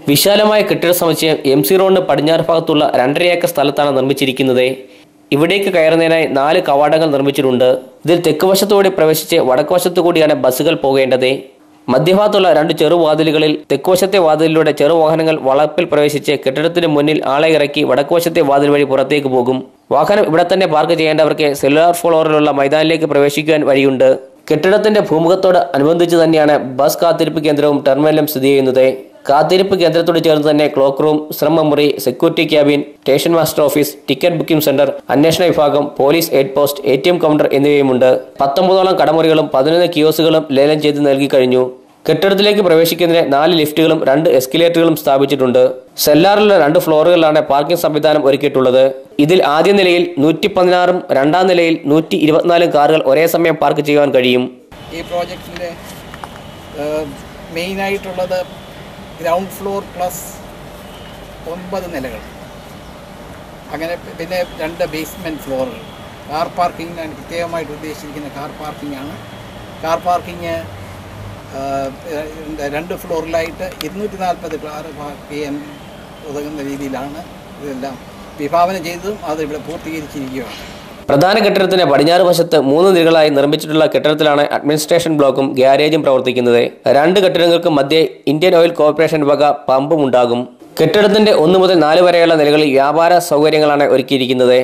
വിശാലമായ കെട്ടിട സമുച്ചയം MC റോഡിന് പടിഞ്ഞാറ് ഭാഗത്തുള്ള 2.5 ഏക്കർ സ്ഥലത്താണ് നിർമ്മിച്ചിരിക്കുന്നത്. ഇവിടേക്ക് കയറുന്നതിനായി 4 കവാടങ്ങൾ നിർമ്മിച്ചിട്ടുണ്ട്. ഇതിൽ തെക്ക് വശത്തുകൂടി പ്രവേശിച്ച് വടക്ക് വശത്തു കൂടിയാണ് ബസ്സുകൾ പോകേണ്ടത്. മധ്യഭാഗത്തുള്ള 2 ചെറുവാതിലുകളിൽ തെക്കുവശത്തെ വാതിലിലൂടെ ചെറുവാഹനങ്ങൾ വളപ്പിൽ പ്രവേശിച്ച് കെട്ടിടത്തിന് മുന്നിൽ ആളെ ഇറക്കി വടക്കുവശത്തെ വാതിൽ വഴി പുറത്തേക്ക് പോകും. വാഹനം ഇവിടെ തന്നെ പാർക്ക് ചെയ്യേണ്ടവർക്ക് സെല്ലുലാർ ഫ്ലോറിലുള്ള മൈതാനിലേക്ക് പ്രവേശിക്കുവാൻ വഴിയുണ്ട്. കെട്ടിടത്തിന്റെ ഭൂമുഖത്തോട് അനുബന്ധിച്ച് തന്നെയാണ് ബസ് കാത്തിരിപ്പ് കേന്ദ്രവും ടെർമിനലും സ്ഥിതി ചെയ്യുന്നത്. കാത്തിരിപ്പ് കേന്ദ്രത്തോട് ചേർന്ന് തന്നെ ക്ലോക്ക് റൂം, ശ്രമ മുറി, security cabin, station master office, ticket booking centre, അന്വേഷണ വിഭാഗം, police aid post, ATM counter എന്നിവയുമുണ്ട്. 19ഓളം കടമുറികളും 11 കിയോസുകളും ലേലം ചെയ്ത് നൽകി കഴിഞ്ഞു. കെട്ടിടത്തിലേക്ക് പ്രവേശിക്കുന്നതിന് 4 ലിഫ്റ്റുകളും 2 എസ്കലേറ്ററുകളും സ്ഥാപിച്ചിട്ടുണ്ട്. സെല്ലാറിലുള്ള 2 ഫ്ലോറുകളിലാണ് പാർക്കിംഗ് സംവിധാനം ഒരുക്കിയിട്ടുള്ളത്. ഇതിൽ ആദ്യ നിലയിൽ 116ഉം രണ്ടാം നിലയിൽ 124 കാറുകൾ ഒരേ സമയം പാർക്ക് ചെയ്യാൻ കഴിയും. ഈ പ്രോജക്റ്റിൻ്റെ മെയിനായിട്ടുള്ളത് ഗ്രൗണ്ട് ഫ്ലോർ പ്ലസ് 9 നിലകൾ, അങ്ങനെ പിന്നെ 2 ബേസ്മെൻറ്റ് ഫ്ലോറുകൾ. കാർ പാർക്കിങ്ങിനാണ് പ്രത്യേകമായിട്ട് ഉദ്ദേശിച്ചിരിക്കുന്ന കാർ പാർക്കിങ്ങാണ്. കാർ പാർക്കിങ് 2 ഫ്ലോറിലായിട്ട് 240 കാർ പാർക്ക് ചെയ്യാൻ ഉതകുന്ന രീതിയിലാണ് ഇതെല്ലാം വിഭാവന ചെയ്തതും അത് ഇവിടെ പൂർത്തീകരിച്ചിരിക്കുകയാണ്. പ്രധാന കെട്ടിടത്തിന് പടിഞ്ഞാറ് വശത്ത് 3 നിലകളായി നിർമ്മിച്ചിട്ടുള്ള കെട്ടിടത്തിലാണ് അഡ്മിനിസ്ട്രേഷൻ ബ്ലോക്കും ഗ്യാരേജും പ്രവർത്തിക്കുന്നത്. 2 കെട്ടിടങ്ങൾക്ക് മധ്യേ ഇന്ത്യൻ ഓയിൽ കോർപ്പറേഷൻ വക പമ്പും ഉണ്ടാകും. കെട്ടിടത്തിന്റെ 1 മുതൽ 4 വരെയുള്ള നിലകളിൽ വ്യാപാര സൗകര്യങ്ങളാണ് ഒരുക്കിയിരിക്കുന്നത്.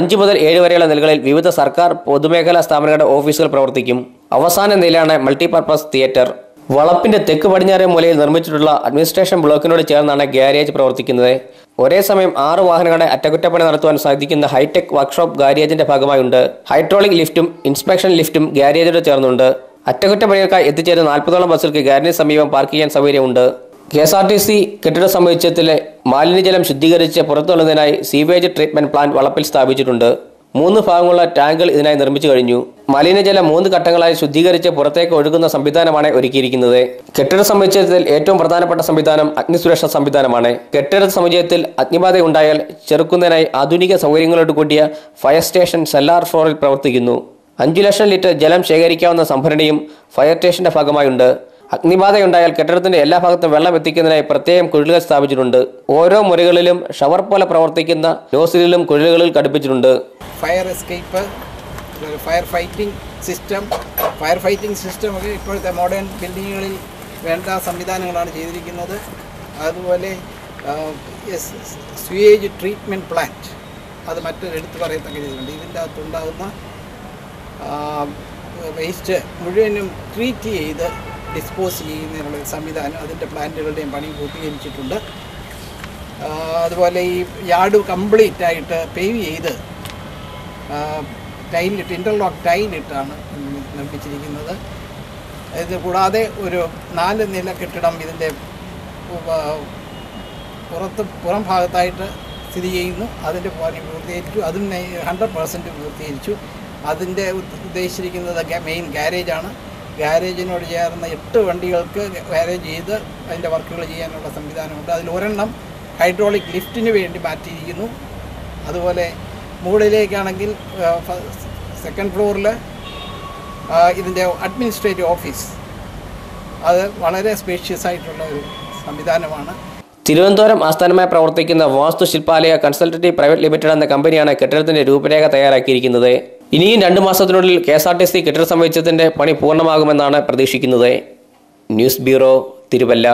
5 മുതൽ 7 വരെയുള്ള നിലകളിൽ വിവിധ സർക്കാർ പൊതുമേഖലാ സ്ഥാപനങ്ങളുടെ ഓഫീസുകൾ പ്രവർത്തിക്കും. അവസാന നിലയാണ് മൾട്ടിപർപ്പസ് തിയേറ്റർ. വളപ്പിന്റെ തെക്ക് പടിഞ്ഞാറേ മൂലയിൽ നിർമ്മിച്ചിട്ടുള്ള അഡ്മിനിസ്ട്രേഷൻ ബ്ലോക്കിനോട് ചേർന്നാണ് ഗ്യാരേജ് പ്രവർത്തിക്കുന്നത്. ഒരേ സമയം 6 വാഹനങ്ങളുടെ അറ്റകുറ്റപ്പണി നടത്തുവാൻ സാധിക്കുന്ന ഹൈടെക് വർക്ക്ഷോപ്പ് ഗ്യാരേജിന്റെ ഭാഗമായുണ്ട്. ഹൈഡ്രോളിക് ലിഫ്റ്റും ഇൻസ്പെക്ഷൻ ലിഫ്റ്റും ഗ്യാരേജിനോട് ചേർന്നുണ്ട്. അറ്റകുറ്റപ്പണികൾക്കായി എത്തിച്ചേരുന്ന 40ഓളം ബസ്സുകൾക്ക് ഗ്യാരേജിന് സമീപം പാർക്ക് ചെയ്യാൻ സൗകര്യമുണ്ട്. KSRTC കെട്ടിട സമുച്ചയത്തിലെ മാലിന്യജലം ശുദ്ധീകരിച്ച് പുറത്തുള്ളതിനായി സീവേജ് ട്രീറ്റ്മെന്റ് പ്ലാന്റ് വളപ്പിൽ സ്ഥാപിച്ചിട്ടുണ്ട്. 3 ഭാഗങ്ങളുള്ള ടാങ്കുകൾ ഇതിനായി നിർമ്മിച്ചു കഴിഞ്ഞു. മലിനജലം 3 ഘട്ടങ്ങളായി ശുദ്ധീകരിച്ച് പുറത്തേക്ക് ഒഴുകുന്ന സംവിധാനമാണ് ഒരുക്കിയിരിക്കുന്നത്. കെട്ടിട സമുച്ചയത്തിൽ ഏറ്റവും പ്രധാനപ്പെട്ട സംവിധാനം അഗ്നിസുരക്ഷാ സംവിധാനമാണ്. കെട്ടിട സമുച്ചയത്തിൽ അഗ്നിബാധ ഉണ്ടായാൽ ചെറുക്കുന്നതിനായി ആധുനിക സൗകര്യങ്ങളോട് കൂടിയ ഫയർ സ്റ്റേഷൻ സെല്ലാർ ഫ്ലോറിൽ പ്രവർത്തിക്കുന്നു. 5 ലക്ഷം ലിറ്റർ ജലം ശേഖരിക്കാവുന്ന സംഭരണിയും ഫയർ സ്റ്റേഷന്റെ ഭാഗമായുണ്ട്. അഗ്നിബാധയുണ്ടായാൽ കെട്ടിടത്തിന്റെ എല്ലാ ഭാഗത്തും വെള്ളം എത്തിക്കുന്നതിനായി പ്രത്യേകം കുഴലുകൾ സ്ഥാപിച്ചിട്ടുണ്ട്. ഓരോ മുറികളിലും ഷവർ പോലെ പ്രവർത്തിക്കുന്ന നോസിലും കുഴലുകളിൽ ഘടിപ്പിച്ചിട്ടുണ്ട്. Fire escape, fire fighting system ഒക്കെ ഇപ്പോഴത്തെ മോഡേൺ ബിൽഡിങ്ങുകളിൽ വേണ്ട സംവിധാനങ്ങളാണ് ചെയ്തിരിക്കുന്നത്. അതുപോലെ സ്യൂവേജ് ട്രീറ്റ്മെൻറ്റ് പ്ലാന്റ്, അത് മറ്റൊരു എടുത്തു പറയത്തക്ക രീതിയിലുണ്ട്. ഇതിൻ്റെ അകത്തുണ്ടാകുന്ന വേസ്റ്റ് മുഴുവനും ട്രീറ്റ് ചെയ്ത് ഡിസ്പോസ് ചെയ്യുന്നതിനുള്ള സംവിധാനം അതിൻ്റെ പ്ലാന്റുകളുടെയും പണി പൂർത്തീകരിച്ചിട്ടുണ്ട്. അതുപോലെ ഈ യാർഡ് കംപ്ലീറ്റ് ആയിട്ട് പേവ് ചെയ്ത് ടൈലിട്ട് ഇൻ്റർലോക്ക് ടൈലിട്ടാണ് നിർമ്മിച്ചിരിക്കുന്നത്. ഇത് കൂടാതെ ഒരു 4 നില കെട്ടിടം ഇതിൻ്റെ പുറം ഭാഗത്തായിട്ട് സ്ഥിതി ചെയ്യുന്നു. അതിൻ്റെ പണി പൂർത്തീകരിച്ചു. അതും 100% പൂർത്തീകരിച്ചു. അതിൻ്റെ ഉദ്ദേശിച്ചിരിക്കുന്നത് മെയിൻ ഗ്യാരേജാണ്. ഗ്യാരേജിനോട് ചേർന്ന 8 വണ്ടികൾക്ക് ഗ്യാരേജ് ചെയ്ത് അതിൻ്റെ വർക്കുകൾ ചെയ്യാനുള്ള സംവിധാനമുണ്ട്. അതിൽ 1 ഹൈഡ്രോളിക് ലിഫ്റ്റിന് വേണ്ടി മാറ്റിയിരിക്കുന്നു. അതുപോലെ മുകളിലേക്കാണെങ്കിൽ 2nd ഫ്ലോറിൽ ഇതിൻ്റെ അഡ്മിനിസ്ട്രേറ്റീവ് ഓഫീസ്, അത് വളരെ സ്പേഷ്യസ് ആയിട്ടുള്ള ഒരു സംവിധാനമാണ്. തിരുവനന്തപുരം ആസ്ഥാനമായി പ്രവർത്തിക്കുന്ന വാസ്തുശില്പാലയ കൺസൾട്ടേറ്റീവ് പ്രൈവറ്റ് ലിമിറ്റഡ് എന്ന കമ്പനിയാണ് കെട്ടിടത്തിന്റെ രൂപരേഖ തയ്യാറാക്കിയിരിക്കുന്നത്. ഇനിയും 2 മാസത്തിനുള്ളിൽ KSRTC കെട്ടിട സമുച്ചയത്തിന്റെ പണി പൂർണ്ണമാകുമെന്നാണ് പ്രതീക്ഷിക്കുന്നത്. News bureau, Thiruvalla.